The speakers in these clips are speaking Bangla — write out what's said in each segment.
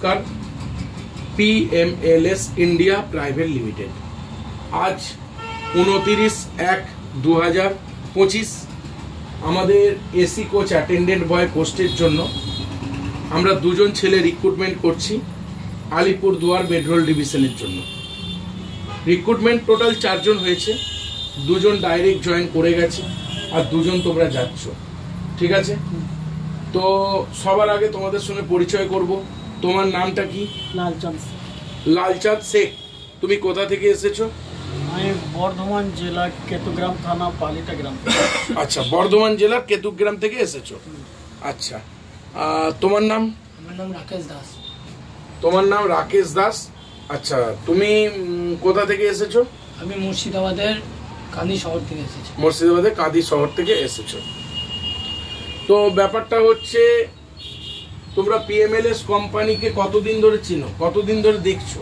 নমস্কার। PMLS ইন্ডিয়া প্রাইভেট লিমিটেড আজ 29/1/2025 আমাদের এসি কোচ অ্যাটেন্ডেন্ট বয় পোস্টের জন্য আমরা দুজন ছেলে রিক্রুটমেন্ট করছি আলিপুরদুয়ার বেডরোল ডিভিশনের জন্য। রিক্রুটমেন্ট টোটাল 4 জন হয়েছে, 2 জন ডাইরেক্ট জয়েন করে গেছে আর 2 জন তোমরা যাচ্ছ, ঠিক আছে? তো সবার আগে তোমাদের সঙ্গে পরিচয় করব। তোমার নামটা কি? লালচাঁদ শেখ। তুমি কোথা থেকে এসেছো? আমি বর্ধমান জেলার কেতুগ্রাম থানা পালিটা গ্রাম। আচ্ছা, বর্ধমান জেলার কেতুগ্রাম থেকে এসেছো। আচ্ছা, তোমার নাম? আমার নাম রাকেশ দাস। তোমার নাম রাকেশ দাস। আচ্ছা, তুমি কোথা থেকে এসেছো? আমি মুর্শিদাবাদের কাঁদি শহর থেকে এসেছি। মুর্শিদাবাদের কাঁদি শহর থেকে এসেছো। তো ব্যাপারটা হচ্ছে, তোমরা PMLS কোম্পানিকে কতদিন ধরে চিনো, কতদিন ধরে দেখছো,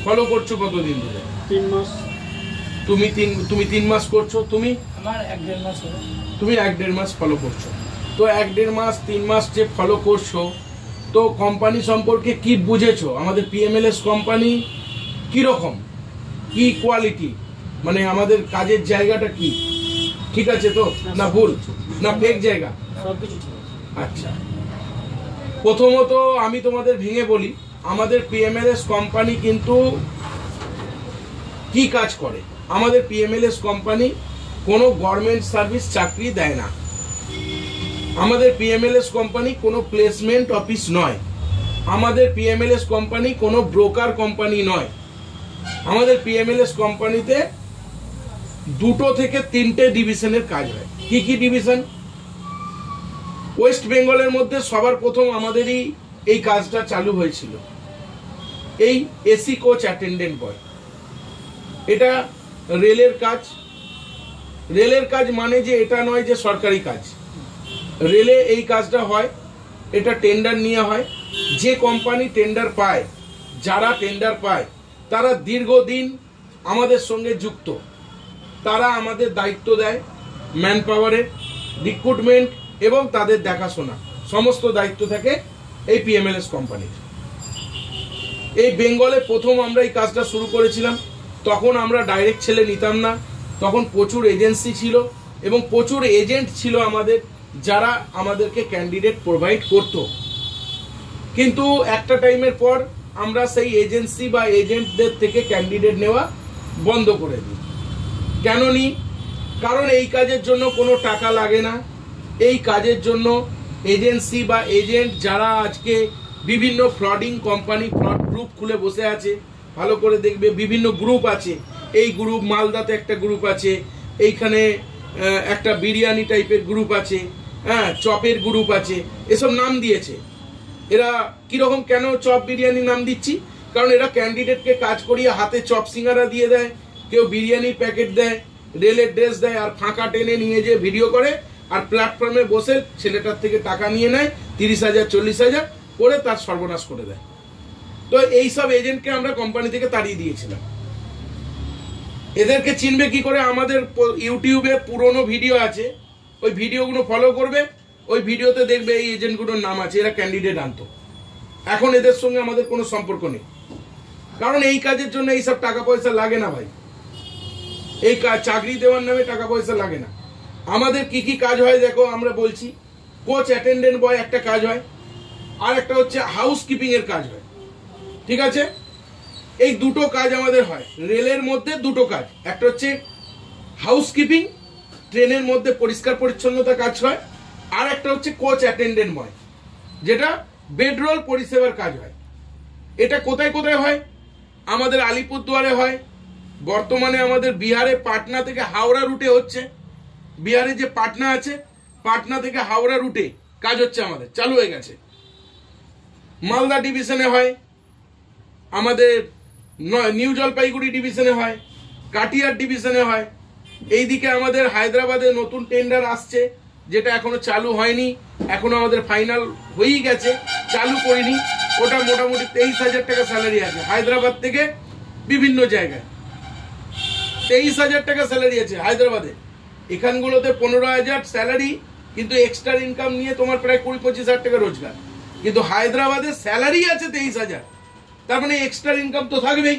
ফলো করছো কতদিন ধরে? 3 মাস। তুমি 3 মাস করছো। তুমি? আমার 1-1.5 মাস হলো। তুমি 1-1.5 মাস ফলো করছো। তো 1-1.5 মাস 3 মাস যে ফলো করছো, তো কোম্পানি সম্পর্কে কি বুঝেছো? আমাদের PMLS কোম্পানি কি রকম, কি কোয়ালিটি, মানে আমাদের কাজের জায়গাটা কি ঠিক আছে তো, না ভুল না ফেক জায়গা? সবকিছু ঠিক আছে। আচ্ছা, প্রথমত আমি তোমাদের ভেঙে বলি, আমাদের PMLS কোম্পানি কিন্তু কি কাজ করে। আমাদের PMLS কোম্পানি কোনো গভর্নমেন্ট সার্ভিস চাকরি দেয় না। আমাদের PMLS কোম্পানি কোনো প্লেসমেন্ট অফিস নয়। আমাদের PMLS কোম্পানি কোনো ব্রোকার কোম্পানি নয়। আমাদের PMLS কোম্পানিতে 2 থেকে 3টে ডিভিশনের কাজ হয়। কি কি ডিভিশন? ওয়েস্ট বেঙ্গলের মধ্যে সবার প্রথম আমাদেরই এই কাজটা চালু হয়েছিল, এই এসি কোচ অ্যাটেন্ডেন্ট বয়। এটা রেলের কাজ। রেলের কাজ মানে যে এটা নয় যে সরকারি কাজ। রেলে এই কাজটা হয়, এটা টেন্ডার নিয়ে হয়। যে কোম্পানি টেন্ডার পায়, যারা টেন্ডার পায় তারা দীর্ঘদিন আমাদের সঙ্গে যুক্ত। তারা আমাদের দায়িত্ব দেয় ম্যান পাওয়ারের, রিক্রুটমেন্ট এবং তাদের দেখাশোনা, সমস্ত দায়িত্ব থাকে এই PMLS কোম্পানির। এই বেঙ্গলে প্রথম আমরা এই কাজটা শুরু করেছিলাম। তখন আমরা ডাইরেক্ট ছেলে নিতাম না, তখন প্রচুর এজেন্সি ছিল এবং প্রচুর এজেন্ট ছিল আমাদের, যারা আমাদেরকে ক্যান্ডিডেট প্রোভাইড করত। কিন্তু একটা টাইমের পর আমরা সেই এজেন্সি বা এজেন্টদের থেকে ক্যান্ডিডেট নেওয়া বন্ধ করে দিই। কেন নি? কারণ এই কাজের জন্য কোনো টাকা লাগে না। এই কাজের জন্য এজেন্সি বা এজেন্ট যারা আজকে বিভিন্ন ফ্রডিং কোম্পানি, ফ্রড গ্রুপ খুলে বসে আছে, ভালো করে দেখবে বিভিন্ন গ্রুপ আছে। এই গ্রুপ মালদাতে একটা গ্রুপ আছে, এইখানে একটা বিরিয়ানি টাইপের গ্রুপ আছে, হ্যাঁ চপের গ্রুপ আছে, এসব নাম দিয়েছে। এরা কিরকম, কেন চপ বিরিয়ানি নাম দিচ্ছি? কারণ এরা ক্যান্ডিডেটকে কাজ করিয়ে হাতে চপ সিঙ্গারা দিয়ে দেয়, কেউ বিরিয়ানির প্যাকেট দেয়, রেলের ড্রেস দেয়, আর ফাঁকা টেনে নিয়ে যে ভিডিও করে আর প্ল্যাটফর্মে বসে ছেলেটার থেকে টাকা নিয়ে নেয় 30,000 40,000 করে তার সর্বনাশ করে দেয়। তো এইসব এজেন্টকে আমরা কোম্পানি থেকে তাড়িয়ে দিয়েছিলাম। এদেরকে চিনবে কি করে? আমাদের ইউটিউবে পুরনো ভিডিও আছে, ওই ভিডিওগুলো ফলো করবে, ওই ভিডিওতে দেখবে এই এজেন্টগুলোর নাম আছে, এরা ক্যান্ডিডেট আনতো। এখন এদের সঙ্গে আমাদের কোনো সম্পর্ক নেই, কারণ এই কাজের জন্য এইসব টাকা পয়সা লাগে না ভাই। এই কাজ চাকরি দেওয়ার নামে টাকা পয়সা লাগে না। আমাদের কি কি কাজ হয় দেখো, আমরা বলছি। কোচ অ্যাটেন্ডেন্ট বয় একটা কাজ হয়, আর একটা হচ্ছে হাউস কিপিং এর কাজ হয়, ঠিক আছে? এই 2টো কাজ আমাদের হয় রেলের মধ্যে। 2টো কাজ, একটা হচ্ছে হাউস কিপিং, ট্রেনের মধ্যে পরিষ্কার পরিচ্ছন্নতা কাজ হয়, আর একটা হচ্ছে কোচ অ্যাটেন্ডেন্ট বয়, যেটা বেডরোল পরিষেবার কাজ হয়। এটা কোথায় কোথায় হয়? আমাদের আলিপুরদুয়ারে হয়, বর্তমানে আমাদের বিহারে পাটনা থেকে হাওড়া রুটে হচ্ছে। বিহারে যে পাটনা আছে, পাটনা থেকে হাওড়া রুটে কাজ হচ্ছে, আমাদের চালু হয়ে গেছে। মালদা ডিভিশনে হয়, আমাদের নিউ জলপাইগুড়ি ডিভিশনে হয়, কাটিয়ার ডিভিশনে হয়। এইদিকে আমাদের হায়দ্রাবাদে নতুন টেন্ডার আসছে, যেটা এখনো চালু হয়নি, এখনো আমাদের ফাইনাল হয়েই গেছে, চালু করিনি। ওটা মোটামুটি 23,000 টাকা স্যালারি আছে। হায়দ্রাবাদ থেকে বিভিন্ন জায়গায় 23,000 টাকা স্যালারি আছে হায়দ্রাবাদে। এখানগুলোতে 15,000 স্যালারি, কিন্তু এক্সট্রা ইনকাম নিয়ে তোমার প্রায় 20-25 হাজার টাকা রোজগার। কিন্তু হায়দ্রাবাদের স্যালারি আছে 23,000, তার মানে এক্সট্রা ইনকাম তো থাকবেই।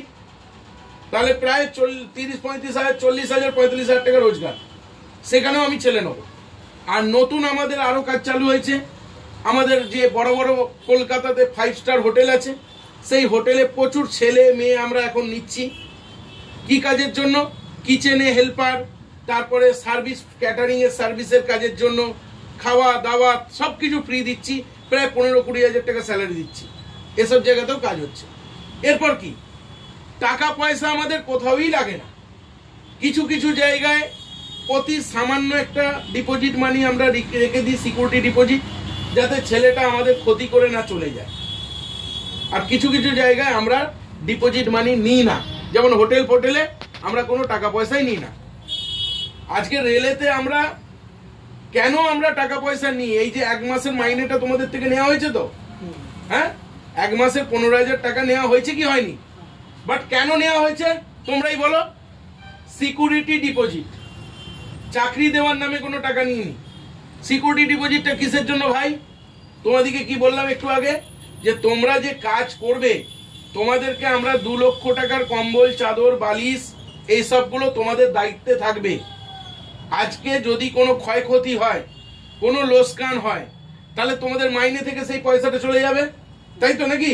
তাহলে প্রায় 30-35,000, 40,000, 45,000 টাকা রোজগার, সেখানেও আমি ছেলে নেবো। আর নতুন আমাদের আরো কাজ চালু হয়েছে। আমাদের যে বড় বড় কলকাতাতে 5 স্টার হোটেল আছে, সেই হোটেলে প্রচুর ছেলে মেয়ে আমরা এখন নিচ্ছি। কি কাজের জন্য? কিচেনে হেল্পার, তারপরে সার্ভিস, ক্যাটারিং এর সার্ভিসের কাজের জন্য, খাওয়া দাওয়া সবকিছু ফ্রি দিচ্ছি। প্রায় 15-20,000 টাকা স্যালারি দিচ্ছি। এসব জায়গাতেও কাজ হচ্ছে। এরপর কি, টাকা পয়সা আমাদের কোথাওই লাগে না। কিছু কিছু জায়গায় অতি সামান্য একটা ডিপোজিট মানি আমরা রেখে দিই, সিকিউরিটি ডিপোজিট, যাতে ছেলেটা আমাদের ক্ষতি করে না চলে যায়। আর কিছু কিছু জায়গায় আমরা ডিপোজিট মানি নিই না, যেমন হোটেল ফোটেলে আমরা কোনো টাকা পয়সাই নিই না। আজকে রেলেতে আমরা কেন আমরা টাকা পয়সা নিই? এই যে 1 মাসের মাইনেটা তোমাদের থেকে নেওয়া হয়েছে তো, হ্যাঁ, 1 মাসের 15,000 টাকা নেওয়া হয়েছে কি হয়নি? বাট কেন নেওয়া হয়েছে তোমরাই বলো? সিকিউরিটি ডিপোজিট, চাকরি দেওয়ার নামে কোনো টাকা নিইনি। সিকিউরিটি ডিপোজিটটা কিসের জন্য ভাই? তোমাদেরকে কি বললাম একটু আগে, যে তোমরা যে কাজ করবে, তোমাদেরকে আমরা 2 লক্ষ টাকার কম্বল, চাদর, বালিশ, এই সবগুলো তোমাদের দায়িত্বে থাকবে। আজকে যদি কোনো ক্ষয়ক্ষতি হয়, কোনো লোকসান হয়, তাহলে তোমাদের মাইনে থেকে সেই পয়সাটা চলে যাবে, তাই তো নাকি?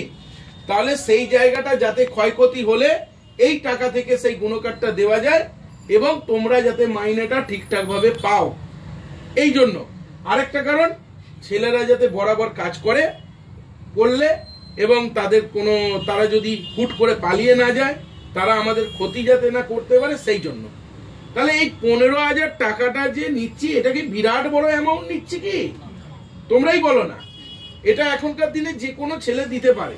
তাহলে সেই জায়গাটা যাতে ক্ষয়ক্ষতি হলে এই টাকা থেকে সেই গুণকারটা দেওয়া যায় এবং তোমরা যাতে মাইনেটা ঠিকঠাক ভাবে পাও। এই জন্য আরেকটা কারণ, ছেলেরা যাতে বরাবর কাজ করলে এবং তারা যদি হুট করে পালিয়ে না যায়, তারা আমাদের ক্ষতি যাতে না করতে পারে, সেই জন্য। তাহলে এই 15,000 টাকাটা যে নিচ্ছি, এটা কি বিরাট বড় অ্যামাউন্ট নিচ্ছি কি? তোমরাই বলো না। এটা এখনকার দিনে যে কোনো ছেলে দিতে পারে।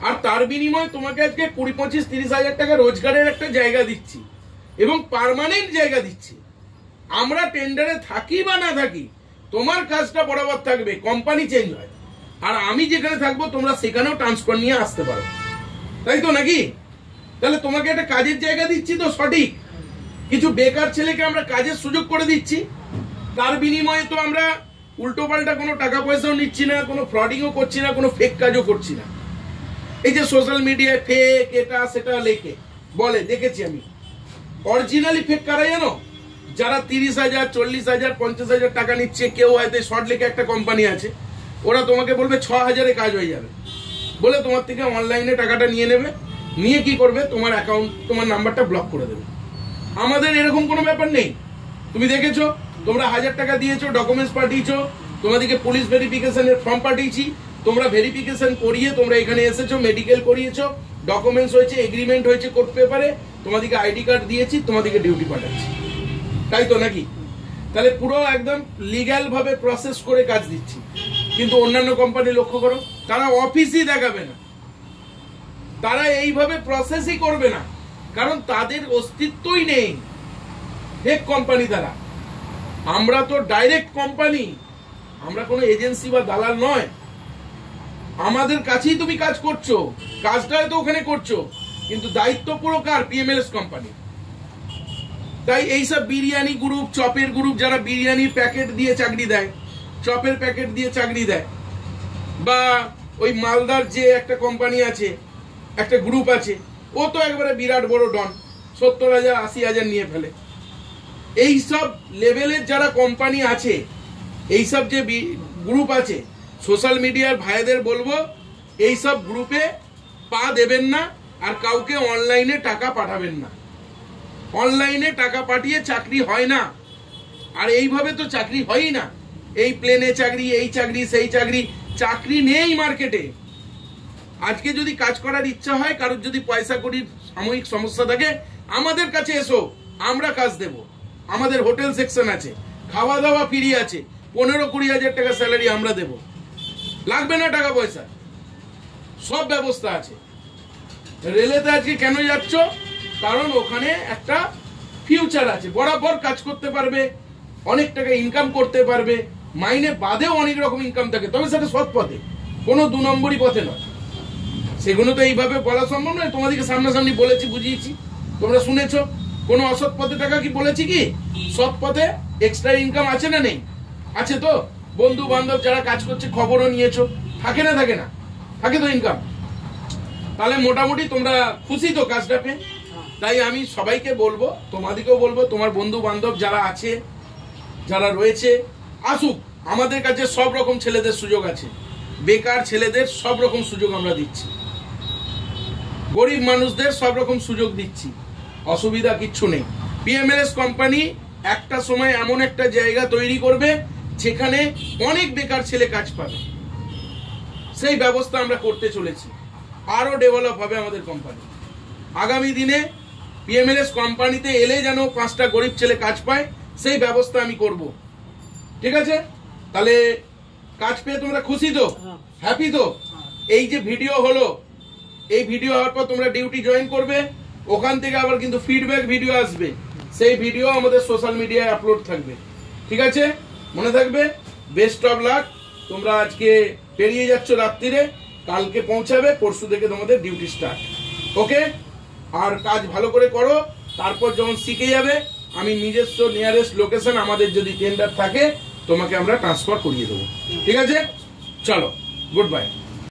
আর তার বিনিময়ে তোমাকে আজকে 20-25-30,000 টাকা রোজগারের একটা জায়গা দিচ্ছি এবং পার্মানেন্ট জায়গা দিচ্ছি। আমরা টেন্ডারে থাকি বা না থাকি, তোমার কাজটা বরাবর থাকবে। কোম্পানি চেঞ্জ হয়, আর আমি যেখানে থাকবো তোমরা সেখানেও ট্রান্সফার নিয়ে আসতে পারো, তাই তো নাকি? তাহলে তোমাকে একটা কাজের জায়গা দিচ্ছি তো, সঠিক। কিছু বেকার ছেলেকে আমরা কাজের সুযোগ করে দিচ্ছি, তার বিনিময়ে তো আমরা উল্টো পাল্টা কোনো টাকা পয়সাও নিচ্ছি না, কোনো ফ্রডিংও করছি না, কোনো ফেক কাজও করছি না। এই যে সোশ্যাল মিডিয়ায় ফেক এটা সেটা লেখে বলে, দেখেছি আমি। অরিজিনালি ফেক কারা জানো? যারা 30,000, 40,000, 50,000 টাকা নিচ্ছে। কেউ হয়তো শর্ট লেখে একটা কোম্পানি আছে, ওরা তোমাকে বলবে 6,000-এ কাজ হয়ে যাবে, বলে তোমার থেকে অনলাইনে টাকাটা নিয়ে নেবে। নিয়ে কি করবে? তোমার অ্যাকাউন্ট, তোমার নাম্বারটা ব্লক করে দেবে। আমাদের এরকম কোনো ব্যাপার নেই। তুমি দেখেছো, তোমরা 1,000 টাকা দিয়েছো, ডকুমেন্টস পাঠিয়েছো, তোমাদেরকে পুলিশ ভেরিফিকেশনের ফর্ম পাঠিয়েছি, তোমরা ভেরিফিকেশন করিয়ে তোমরা এখানে এসেছো, মেডিকেল করিয়েছো, ডকুমেন্টস হয়েছে, এগ্রিমেন্ট হয়েছে কোর্ট পেপারে, তোমাদেরকে আইডি কার্ড দিয়েছি, তোমাদেরকে ডিউটি পাঠাচ্ছি, তাই তো নাকি? তাহলে পুরো একদম লিগ্যাল ভাবে প্রসেস করে কাজ দিচ্ছি। কিন্তু অন্যান্য কোম্পানি লক্ষ্য করো, তারা অফিসই দেখাবে না, তারা এইভাবে প্রসেসই করবে না, কারণ তাদের অস্তিত্বই নেই। ফেক কোম্পানি তারা। আমরা তো ডাইরেক্ট কোম্পানি, আমরা কোনো এজেন্সি বা দালাল নয়। আমাদের কাছেই তুমি কাজ করছো, কাজটা হয়তো ওখানে করছো, কিন্তু দায়িত্ব পুরো কার? PMLS company. তাই এইসব বিরিয়ানি গ্রুপ, চপের গ্রুপ, যারা বিরিয়ানির প্যাকেট দিয়ে চাকরি দেয়, চপের প্যাকেট দিয়ে চাকরি দেয়, বা ওই মালদার যে একটা কোম্পানি আছে, একটা গ্রুপ আছে, ও তো একবারে বিরাট বড় ডন, 70,000, 80,000 নিয়ে ফেলে। এইসব লেভেলের যারা কোম্পানি আছে, এইসব যে গ্রুপ আছে, সোশ্যাল মিডিয়ার ভাইদের বলবো, এইসব গ্রুপে পা দেবেন না, আর কাউকে অনলাইনে টাকা পাঠাবেন না। অনলাইনে টাকা পাঠিয়ে চাকরি হয় না, আর এইভাবে তো চাকরি হয়ই না। এই প্লেনে চাকরি, এই চাকরি, সেই চাকরি, চাকরি নেই মার্কেটে। আজকে যদি কাজ করার ইচ্ছা হয়, কারোর যদি পয়সা কড়ির সাময়িক সমস্যা থাকে, আমাদের কাছে এসো, আমরা কাজ দেব। আমাদের হোটেল সেকশন আছে, খাওয়া দাওয়া ফ্রি আছে, 15-20,000 টাকা স্যালারি আমরা দেব, লাগবে না টাকা পয়সা, সব ব্যবস্থা আছে। রেলেতে আজকে কেন যাচ্ছ? কারণ ওখানে একটা ফিউচার আছে, বরাবর কাজ করতে পারবে, অনেক টাকা ইনকাম করতে পারবে, মাইনে বাদেও অনেক রকম ইনকাম থাকে, তবে সেটা সৎ পথে, কোনো 2 নম্বরই পথে নয়। সেগুলো তো এইভাবে বলা সম্ভব নয়। তোমাদেরকে সামনাসামনি বলেছি, বুঝিয়েছি, তোমরা শুনেছো। কোনো অসৎ পথে টাকা কি বলেছি কি? সৎ পথে এক্সট্রা ইনকাম আছে না নেই? আছে তো। বন্ধু বান্ধব যারা কাজ করছে খবরও নিয়েছো, থাকে না থাকে না, থাকে তো ইনকাম। তাহলে মোটামুটি তোমরা খুশি তো কাজটা পেয়ে? তাই আমি সবাইকে বলবো, তোমাদেরকেও বলবো, তোমার বন্ধু বান্ধব যারা আছে, যারা রয়েছে, আসুক আমাদের কাছে। সব রকম ছেলেদের সুযোগ আছে, বেকার ছেলেদের সব রকম সুযোগ আমরা দিচ্ছি, গরিব মানুষদের সব রকম সুযোগ দিচ্ছি, অসুবিধা কিচ্ছু নেই। পিএমএলএস কোম্পানি একটা সময় এমন একটা জায়গা তৈরি করবে যেখানে অনেক বেকার ছেলে কাজ পাবে, সেই ব্যবস্থা আমরা করতে চলেছি। আরো ডেভেলপ হবে আমাদের কোম্পানি। আগামী দিনে পিএমএলএস কোম্পানিতে এলে যেন 5টা গরিব ছেলে কাজ পায়, সেই ব্যবস্থা আমি করব। ঠিক আছে? তাহলে কাজ পেয়ে তোমরা খুশি তো, হ্যাপি তো? এই যে ভিডিও হলো, এই ভিডিও হওয়ার পর তোমরা ডিউটি জয়েন করবে, ওখান থেকে আবার কিন্তু ফিডব্যাক ভিডিও আসবে, সেই ভিডিও আমাদের সোশ্যাল মিডিয়ায় আপলোড থাকবে। ঠিক আছে? মনে থাকবে। Best of luck. তোমরা আজকে পেরিয়ে যাচ্ছ রাত্রিরে, কালকে পৌঁছাবে, পরশু থেকে তোমাদের ডিউটি স্টার্ট। ওকে? আর কাজ ভালো করে করো, তারপর যখন শিখে যাবে আমি নিজস্ব নিয়ারেস্ট লোকেশন, আমাদের যদি টেন্ডার থাকে তোমাকে আমরা ট্রান্সফার করিয়ে দেবো। ঠিক আছে? চলো, গুড বাই।